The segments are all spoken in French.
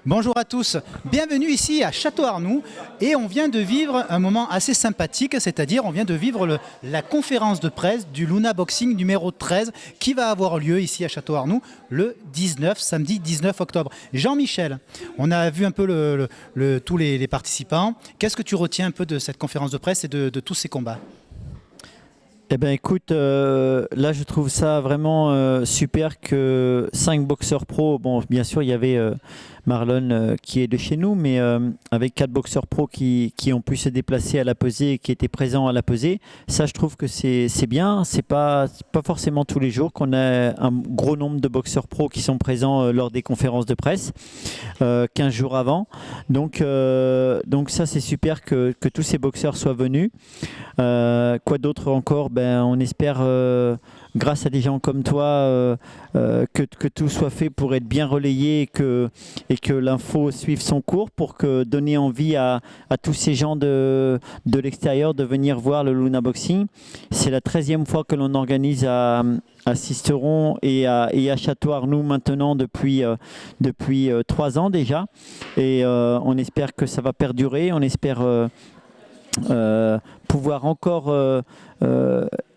Bonjour à tous, bienvenue ici à Château-Arnoux et on vient de vivre un moment assez sympathique, c'est-à-dire on vient de vivre la conférence de presse du Luna Boxing numéro 13 qui va avoir lieu ici à Château-Arnoux le 19, samedi 19 octobre. Jean-Michel, on a vu un peu tous les participants. Qu'est-ce que tu retiens un peu de cette conférence de presse et de tous ces combats ? Eh bien écoute, là je trouve ça vraiment super que 5 boxeurs pros, bon bien sûr il y avait Marlon qui est de chez nous, mais avec 4 boxeurs pros qui ont pu se déplacer à la pesée et qui étaient présents à la pesée, ça je trouve que c'est bien, c'est pas forcément tous les jours qu'on a un gros nombre de boxeurs pros qui sont présents lors des conférences de presse, 15 jours avant, donc ça c'est super que tous ces boxeurs soient venus. Quoi d'autre encore? On espère, grâce à des gens comme toi, que tout soit fait pour être bien relayé et que l'info suive son cours pour donner envie à tous ces gens de l'extérieur de venir voir le Luna Boxing. C'est la 13e fois que l'on organise à Sisteron et à Château-Arnoux maintenant depuis 3 ans déjà. Et on espère que ça va perdurer, on espère pouvoir encore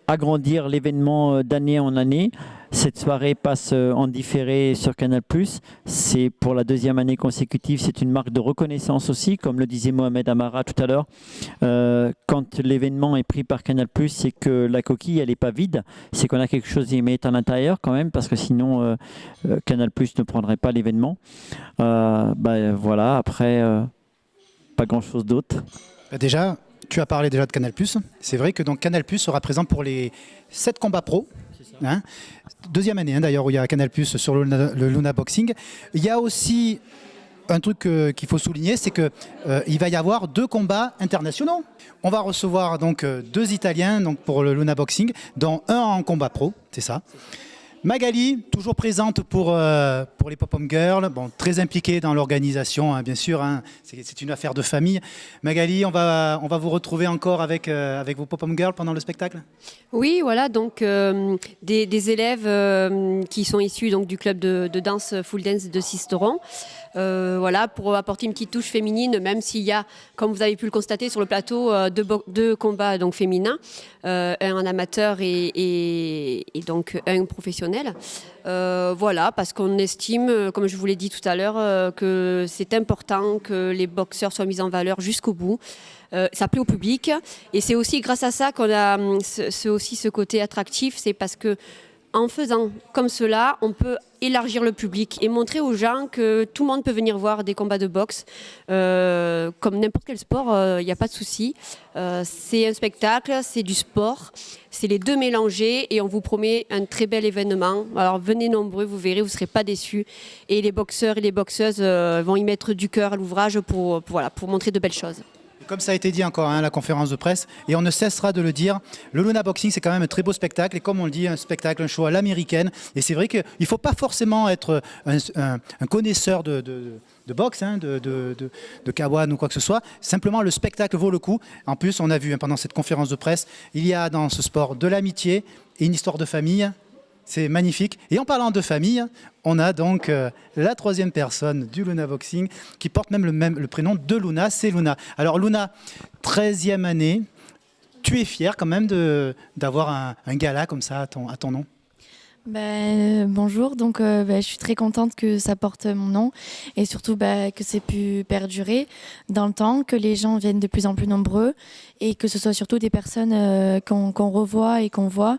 agrandir l'événement d'année en année. Cette soirée passe en différé sur Canal+. C'est pour la 2e année consécutive. C'est une marque de reconnaissance aussi, comme le disait Mohamed Amara tout à l'heure. Quand l'événement est pris par Canal+, c'est que la coquille, elle n'est pas vide. C'est qu'on a quelque chose à y mettre à l'intérieur quand même, parce que sinon, Canal+ ne prendrait pas l'événement. Voilà, après, pas grand-chose d'autre. Déjà, tu as parlé déjà de Canal+. C'est vrai que donc Canal+ sera présent pour les 7 combats pro. Hein, 2e année d'ailleurs où il y a Canal+ sur le Luna Boxing. Il y a aussi un truc qu'il faut souligner, c'est qu'il va y avoir 2 combats internationaux. On va recevoir donc 2 Italiens donc, pour le Luna Boxing, dont un en combat pro, c'est ça. Magali, toujours présente pour les Pop-Up Girls, bon, très impliquée dans l'organisation, hein, bien sûr, hein, c'est une affaire de famille. Magali, on va vous retrouver encore avec vos Pop-Up Girls pendant le spectacle ? Oui, voilà, donc des élèves qui sont issus donc, du club de danse Full Dance de Sisteron. Voilà, pour apporter une petite touche féminine, même s'il y a, comme vous avez pu le constater sur le plateau, 2 combats donc, féminins, un en amateur et donc un professionnel. Voilà, parce qu'on estime, comme je vous l'ai dit tout à l'heure, que c'est important que les boxeurs soient mis en valeur jusqu'au bout. Ça plaît au public et c'est aussi grâce à ça qu'on a aussi ce côté attractif, c'est parce que en faisant comme cela, on peut élargir le public et montrer aux gens que tout le monde peut venir voir des combats de boxe. Comme n'importe quel sport, il n'y a pas de souci. C'est un spectacle, c'est du sport. C'est les 2 mélangés et on vous promet un très bel événement. Alors venez nombreux, vous verrez, vous ne serez pas déçus. Et les boxeurs et les boxeuses vont y mettre du cœur à l'ouvrage pour montrer de belles choses. Comme ça a été dit encore, hein, la conférence de presse, et on ne cessera de le dire, le Luna Boxing c'est quand même un très beau spectacle, et comme on le dit, un spectacle, un show à l'américaine, et c'est vrai qu'il ne faut pas forcément être un connaisseur de boxe, hein, de Kawan ou quoi que ce soit, simplement le spectacle vaut le coup. En plus, on a vu hein, pendant cette conférence de presse, il y a dans ce sport de l'amitié et une histoire de famille. C'est magnifique. Et en parlant de famille, on a donc la 3e personne du Luna Boxing qui porte même le prénom de Luna, c'est Luna. Alors Luna, 13e année, tu es fière quand même d'avoir un gala comme ça à ton nom ? Bonjour, donc je suis très contente que ça porte mon nom et surtout que c'est pu perdurer dans le temps, que les gens viennent de plus en plus nombreux et que ce soit surtout des personnes qu'on revoit et qu'on voit.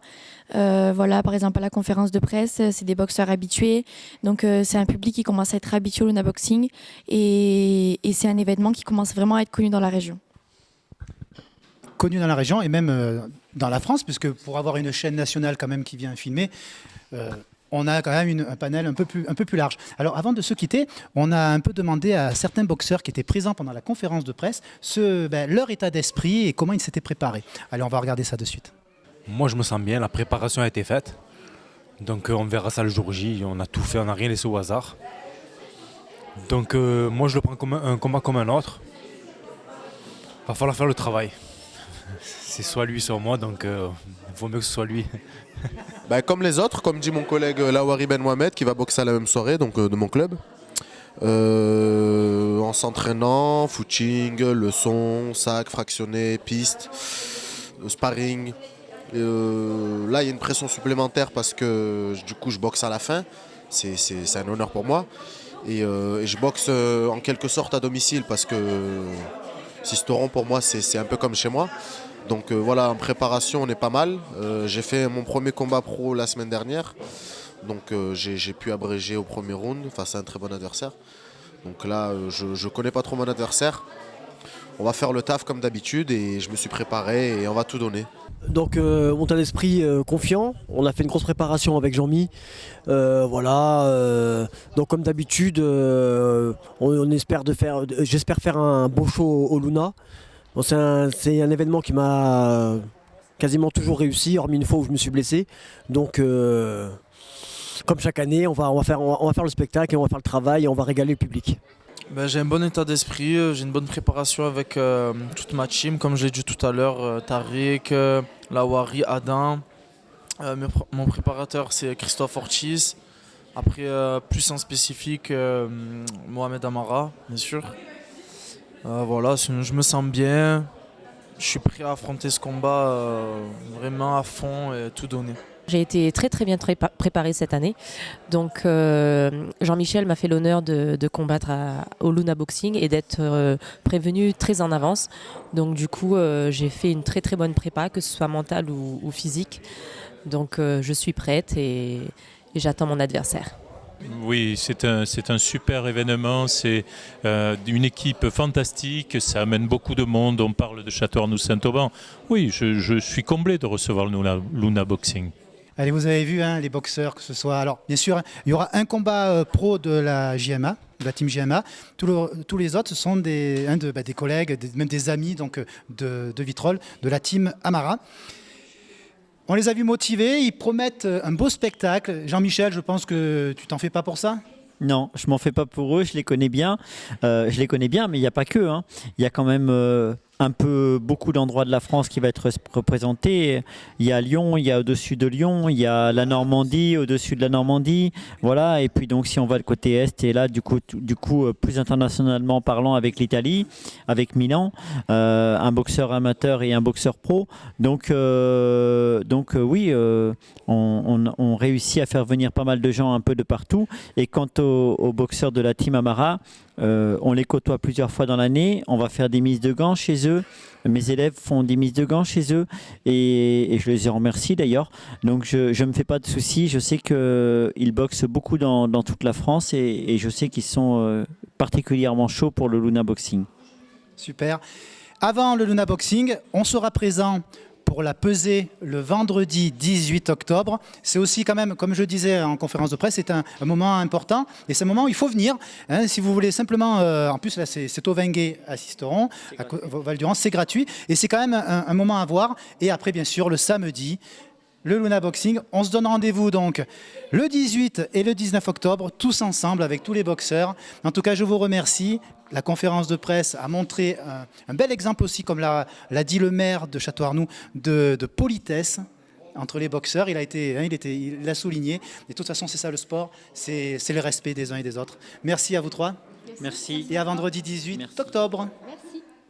Voilà, par exemple à la conférence de presse, c'est des boxeurs habitués, donc c'est un public qui commence à être habitué au Luna Boxing et c'est un événement qui commence vraiment à être connu dans la région. Connu dans la région et même dans la France, puisque pour avoir une chaîne nationale quand même qui vient filmer, on a quand même un panel un peu plus large. Alors avant de se quitter, on a un peu demandé à certains boxeurs qui étaient présents pendant la conférence de presse leur état d'esprit et comment ils s'étaient préparés. Allez, on va regarder ça de suite. Moi je me sens bien, la préparation a été faite, donc on verra ça le jour J, on a tout fait, on n'a rien laissé au hasard. Donc moi je le prends comme un combat comme un autre, il va falloir faire le travail. C'est soit lui, soit moi, donc il vaut mieux que ce soit lui. Comme les autres, comme dit mon collègue Lawari Ben Mohamed qui va boxer à la même soirée donc, de mon club. s'entraînant, footing, leçon, sac, fractionné, piste, sparring. Là, il y a une pression supplémentaire parce que du coup, je boxe à la fin. C'est un honneur pour moi. Et je boxe en quelque sorte à domicile parce que Sisteron, pour moi, c'est un peu comme chez moi. Donc voilà, en préparation, on est pas mal. J'ai fait mon premier combat pro la semaine dernière. Donc j'ai pu abréger au premier round face à un très bon adversaire. Donc là, je connais pas trop mon adversaire. On va faire le taf comme d'habitude et je me suis préparé et on va tout donner. Donc mon état d'esprit confiant, on a fait une grosse préparation avec Jean-Mi. Donc comme d'habitude, j'espère faire un beau show au Luna. Bon, c'est un événement qui m'a quasiment toujours réussi, hormis une fois où je me suis blessé. Donc comme chaque année, on va faire le spectacle et on va faire le travail et on va régaler le public. Ben, j'ai un bon état d'esprit, j'ai une bonne préparation avec toute ma team, comme j'ai dit tout à l'heure, Tariq, Lawari, Adam. Mon préparateur c'est Christophe Ortiz. Après, plus en spécifique, Mohamed Amara, bien sûr. Voilà, je me sens bien, je suis prêt à affronter ce combat vraiment à fond et tout donner. J'ai été très très bien préparée cette année. Donc Jean-Michel m'a fait l'honneur de combattre au Luna Boxing et d'être prévenu très en avance. Donc du coup j'ai fait une très très bonne prépa, que ce soit mentale ou physique. Donc je suis prête et j'attends mon adversaire. Oui, c'est un super événement, c'est une équipe fantastique, ça amène beaucoup de monde, on parle de Château-Arnoux-Saint-Auban. Oui, je suis comblé de recevoir le Luna Boxing. Allez, vous avez vu les boxeurs, que ce soit... Alors, bien sûr, il y aura un combat pro de la JMA, de la team JMA. Tous les autres sont des collègues, même des amis donc, de Vitrolles, de la team Amara. On les a vus motivés, ils promettent un beau spectacle. Jean-Michel, je pense que tu t'en fais pas pour ça ? Non, je m'en fais pas pour eux, je les connais bien. Mais il n'y a pas que. Hein. Il y a quand même beaucoup d'endroits de la France qui va être représentés. Il y a Lyon, il y a au-dessus de Lyon, il y a la Normandie, au-dessus de la Normandie. Voilà. Et puis donc si on va le côté Est, et là du coup plus internationalement parlant avec l'Italie, avec Milan, un boxeur amateur et un boxeur pro. Donc oui, on réussit à faire venir pas mal de gens un peu de partout. Et quant aux boxeurs de la team Amara, on les côtoie plusieurs fois dans l'année. On va faire des mises de gants chez eux. Mes élèves font des mises de gants chez eux et je les en remercie d'ailleurs. Donc je ne me fais pas de soucis. Je sais qu'ils boxent beaucoup dans toute la France et je sais qu'ils sont particulièrement chauds pour le Luna Boxing. Super. Avant le Luna Boxing, on sera présent pour la pesée le vendredi 18 octobre. C'est aussi quand même, comme je disais en conférence de presse, c'est un moment important. Et c'est un moment où il faut venir. Hein, si vous voulez simplement... en plus, là, c'est au Vinguet à Sisteron, à Val-Durance, c'est gratuit. Et c'est quand même un moment à voir. Et après, bien sûr, le samedi, le Luna Boxing. On se donne rendez-vous donc le 18 et le 19 octobre, tous ensemble avec tous les boxeurs. En tout cas, je vous remercie. La conférence de presse a montré un bel exemple aussi, comme l'a dit le maire de Château-Arnoux, de politesse entre les boxeurs. Il l'a souligné. Et de toute façon, c'est ça le sport, c'est le respect des uns et des autres. Merci à vous trois. Merci. Et à vendredi 18 octobre. Merci.